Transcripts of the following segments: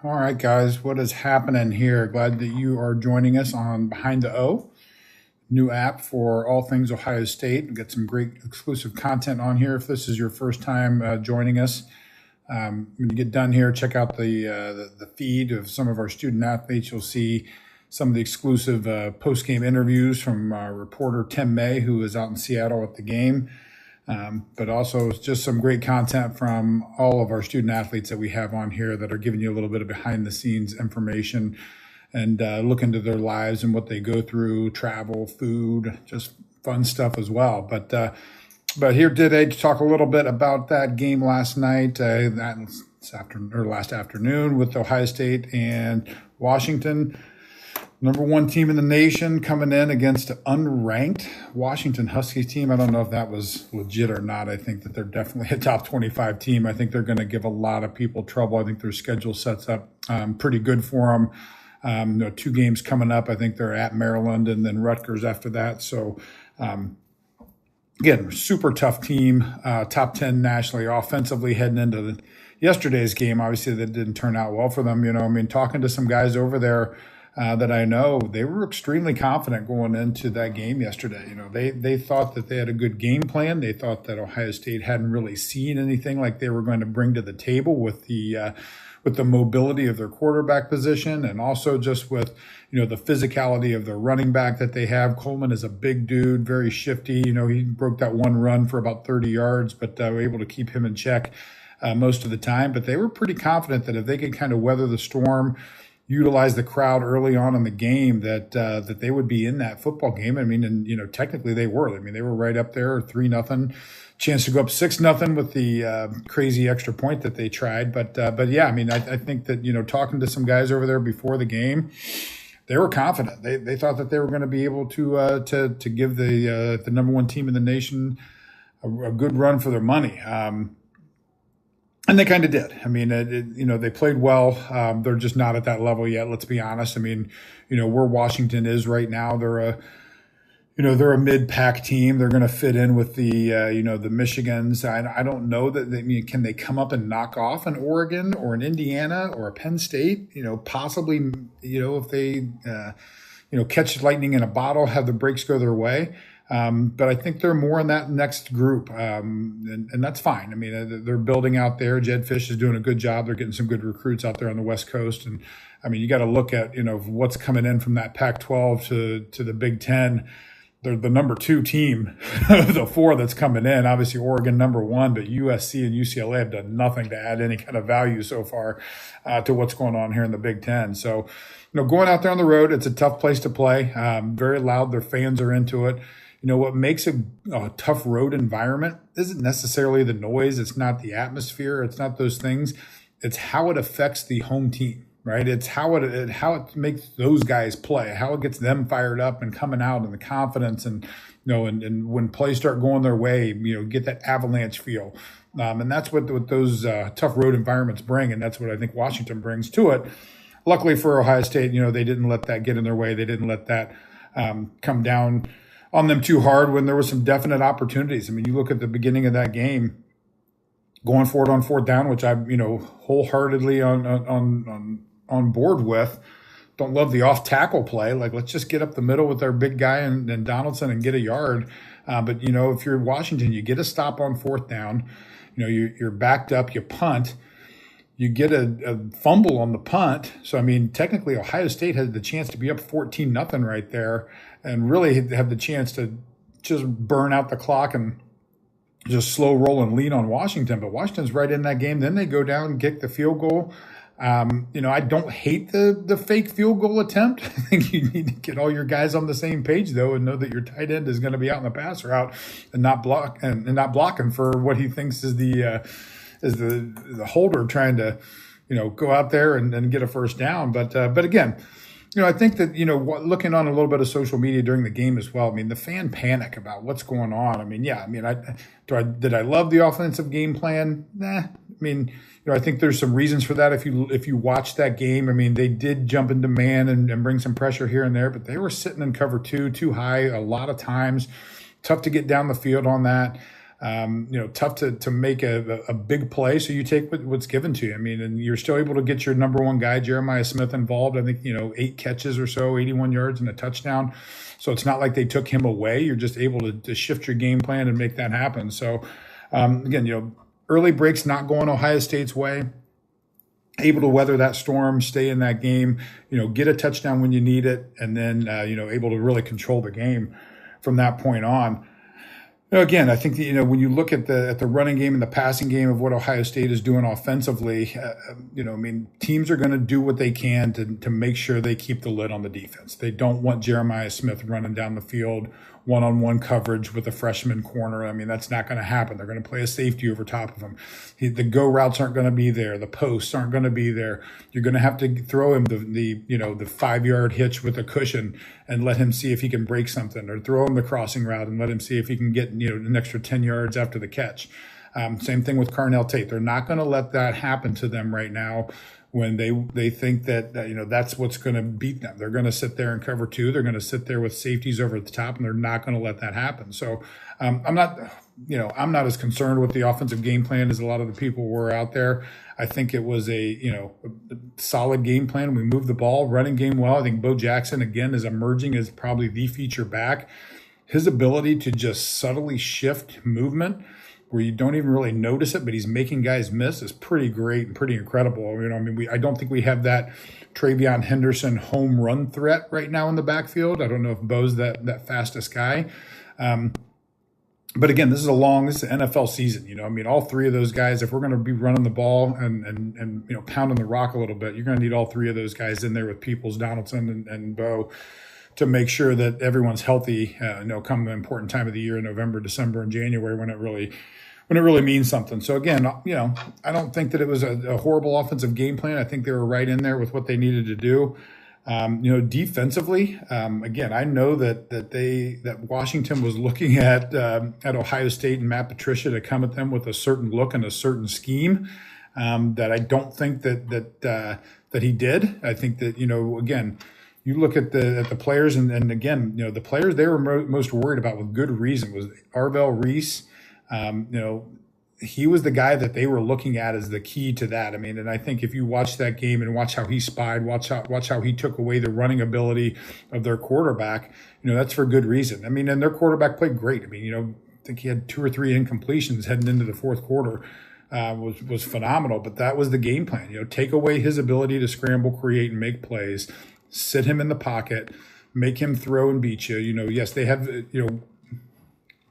All right, guys, what is happening here? Glad that you are joining us on Behind the O, new app for all things Ohio State. We've got some great exclusive content on here. If this is your first time joining us, when you get done here, check out the feed of some of our student athletes. You'll see some of the exclusive post-game interviews from reporter Tim May, who was out in Seattle at the game. But also just some great content from all of our student athletes that we have on here that are giving you a little bit of behind the scenes information and look into their lives and what they go through, travel, food, just fun stuff as well. But here today to talk a little bit about that game last night, last afternoon with Ohio State and Washington. Number one team in the nation coming in against an unranked Washington Huskies team. I don't know if that was legit or not. I think that they're definitely a top 25 team. I think they're going to give a lot of people trouble. I think their schedule sets up pretty good for them. 2 games coming up. I think they're at Maryland and then Rutgers after that. So, again, super tough team, top 10 nationally, offensively heading into yesterday's game. Obviously, that didn't turn out well for them. Talking to some guys over there, that I know, they were extremely confident going into that game yesterday. They thought that they had a good game plan. They thought that Ohio State hadn't really seen anything like they were going to bring to the table with the mobility of their quarterback position, and also just with the physicality of their running back that they have. Coleman is a big dude, very shifty. He broke that one run for about 30 yards, but were able to keep him in check most of the time. But they were pretty confident that if they could kind of weather the storm, utilize the crowd early on in the game, that they would be in that football game. Technically they were. They were right up there, 3-0, chance to go up 6-0 with the crazy extra point that they tried. But yeah, I think that talking to some guys over there before the game, they were confident. They thought that they were going to be able to give the number one team in the nation a good run for their money. And they kind of did. They played well. They're just not at that level yet. Let's be honest. Where Washington is right now, they're a mid-pack team. They're going to fit in with the Michigans. I don't know that can they come up and knock off an Oregon or an Indiana or a Penn State? Possibly. If they catch lightning in a bottle, have the breaks go their way. But I think they're more in that next group, and that's fine. They're building out there. Jed Fish is doing a good job. They're getting some good recruits out there on the West Coast. And, you got to look at, what's coming in from that Pac-12 to the Big Ten. They're the number 2 team of the 4 that's coming in. Obviously, Oregon number 1, but USC and UCLA have done nothing to add any kind of value so far to what's going on here in the Big Ten. So, going out there on the road, it's a tough place to play. Very loud. Their fans are into it. What makes a tough road environment isn't necessarily the noise. It's not the atmosphere. It's not those things. It's how it affects the home team, right? It's how it makes those guys play, how it gets them fired up and coming out and the confidence and when plays start going their way, get that avalanche feel. And that's what those tough road environments bring. And that's what I think Washington brings to it. Luckily for Ohio State, they didn't let that get in their way. They didn't let that come down on them too hard when there was some definite opportunities. You look at the beginning of that game, going for it on 4th down, which I'm, wholeheartedly on board with. Don't love the off tackle play. Let's just get up the middle with our big guy and Donaldson and get a yard. But if you're Washington, you get a stop on 4th down. You're backed up, you punt. You get a fumble on the punt. So, technically Ohio State has the chance to be up 14-0 right there and really have the chance to just burn out the clock and just slow roll and lean on Washington. But Washington's right in that game. Then they go down and kick the field goal. I don't hate the fake field goal attempt. I think you need to get all your guys on the same page, though, and know that your tight end is going to be out in the pass route and not blocking for what he thinks is the holder trying to, go out there and get a first down. But again, I think that, looking on a little bit of social media during the game as well, the fan panic about what's going on. Did I love the offensive game plan? Nah. I think there's some reasons for that. If you watch that game, they did jump into man and bring some pressure here and there, but they were sitting in cover 2 too high a lot of times. Tough to get down the field on that. tough to make a big play. So you take what's given to you. I mean, and you're still able to get your number one guy, Jeremiah Smith, involved. I think, 8 catches or so, 81 yards and a touchdown. So it's not like they took him away. You're just able to shift your game plan and make that happen. So again, early breaks not going Ohio State's way. Able to weather that storm, stay in that game, get a touchdown when you need it, and then, able to really control the game from that point on. Again, I think that, when you look at the running game and the passing game of what Ohio State is doing offensively, teams are going to do what they can to make sure they keep the lid on the defense. They don't want Jeremiah Smith running down the field one-on-one coverage with a freshman corner. I mean, that's not going to happen. They're going to play a safety over top of him. The go routes aren't going to be there. The posts aren't going to be there. You're going to have to throw him the 5-yard hitch with a cushion and let him see if he can break something, or throw him the crossing route and let him see if he can get an extra 10 yards after the catch. Same thing with Carnell Tate. They're not going to let that happen to them right now when they think that that's what's going to beat them. They're going to sit there and cover 2. They're going to sit there with safeties over the top, and they're not going to let that happen. So I'm not as concerned with the offensive game plan as a lot of the people were out there. I think it was a solid game plan. We moved the ball, running game well. I think Bo Jackson, again, is emerging as probably the feature back. His ability to just subtly shift movement where you don't even really notice it, but he's making guys miss, is pretty great and pretty incredible. I don't think we have that Travion Henderson home run threat right now in the backfield. I don't know if Bo's that fastest guy. But again, this is an NFL season. All 3 of those guys, if we're going to be running the ball and pounding the rock a little bit, you're going to need all 3 of those guys in there with Peoples, Donaldson, and Bo, to make sure that everyone's healthy, come the important time of the year in November, December, and January, when it really means something. So again, I don't think that it was a horrible offensive game plan. I think they were right in there with what they needed to do. Defensively, again, I know that Washington was looking at Ohio State and Matt Patricia to come at them with a certain look and a certain scheme, that I don't think that he did. I think that, again, you look at the players, and again, the players they were most worried about, with good reason, was Arvell Reese. He was the guy that they were looking at as the key to that. And I think if you watch that game and watch how he spied, watch how he took away the running ability of their quarterback, that's for good reason. And their quarterback played great. I think he had 2 or 3 incompletions heading into the fourth quarter. Was phenomenal, but that was the game plan. Take away his ability to scramble, create, and make plays, sit him in the pocket, make him throw and beat you. Yes, they have,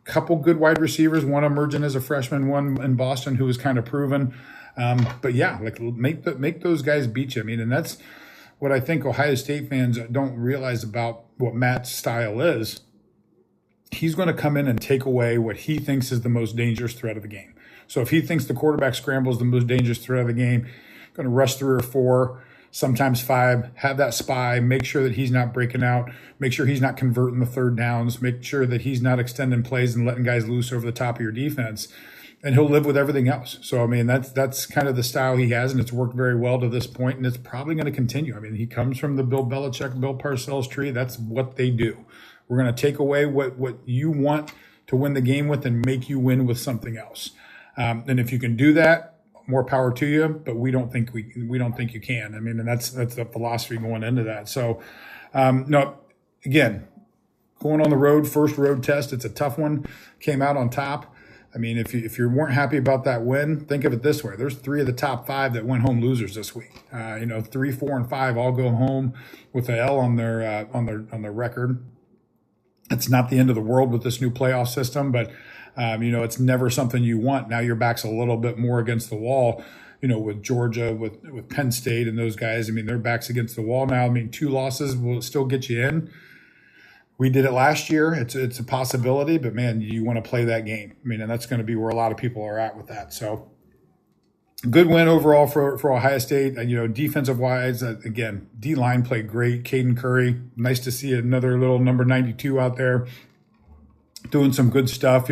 couple good wide receivers, one emerging as a freshman, one in Boston who was kind of proven. But yeah, make those guys beat you. And that's what I think Ohio State fans don't realize about what Matt's style is. He's going to come in and take away what he thinks is the most dangerous threat of the game. So if he thinks the quarterback scramble is the most dangerous threat of the game, going to rush 3 or 4, sometimes 5, have that spy, make sure that he's not breaking out, make sure he's not converting the third downs, make sure that he's not extending plays and letting guys loose over the top of your defense, and he'll live with everything else. So, that's kind of the style he has, and it's worked very well to this point, and it's probably going to continue. He comes from the Bill Belichick, Bill Parcells tree. That's what they do. We're going to take away what you want to win the game with and make you win with something else. And if you can do that, more power to you, but we don't think you can. And that's the philosophy going into that. So, no, again, going on the road, first road test, it's a tough one. Came out on top. If you weren't happy about that win, think of it this way: there's 3 of the top 5 that went home losers this week. 3, 4, and 5 all go home with an L on their record. It's not the end of the world with this new playoff system, but it's never something you want. Now your back's a little bit more against the wall, with Georgia, with Penn State and those guys. Their back's against the wall now. 2 losses will still get you in. We did it last year. It's a possibility, but man, you want to play that game. And that's going to be where a lot of people are at with that. So good win overall for Ohio State. Defensive wise, again, D-line played great. Caden Curry, nice to see another little number 92 out there doing some good stuff.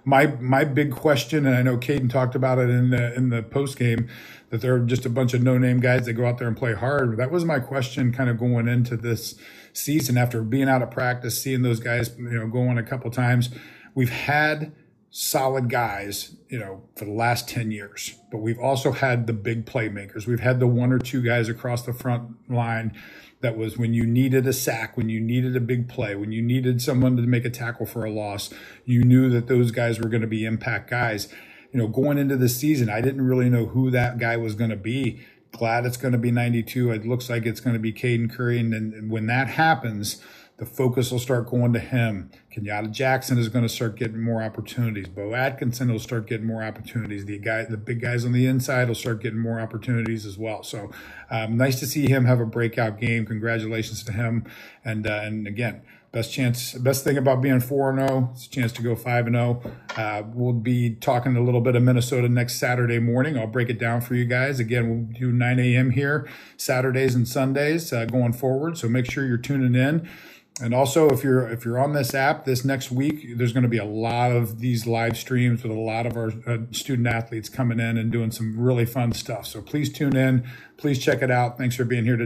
My big question, and I know Caden talked about it in the post game, that they're just a bunch of no-name guys that go out there and play hard. That was my question kind of going into this season after being out of practice, seeing those guys, go on a couple times. We've had solid guys, for the last 10 years. But we've also had the big playmakers. We've had the one or two guys across the front line that was when you needed a sack, when you needed a big play, when you needed someone to make a tackle for a loss, you knew that those guys were going to be impact guys. Going into the season, I didn't really know who that guy was going to be. Glad it's going to be 92. It looks like it's going to be Caden Curry. And then when that happens, the focus will start going to him. Kenyatta Jackson is going to start getting more opportunities. Bo Atkinson will start getting more opportunities. The big guys on the inside will start getting more opportunities as well. So nice to see him have a breakout game. Congratulations to him. And again, best thing about being 4-0 is a chance to go 5-0. We'll be talking a little bit of Minnesota next Saturday morning. I'll break it down for you guys. Again, we'll do 9 a.m. here, Saturdays and Sundays going forward. So make sure you're tuning in. And also, if you're on this app this next week, there's going to be a lot of these live streams with a lot of our student athletes coming in and doing some really fun stuff. So please tune in. Please check it out. Thanks for being here today.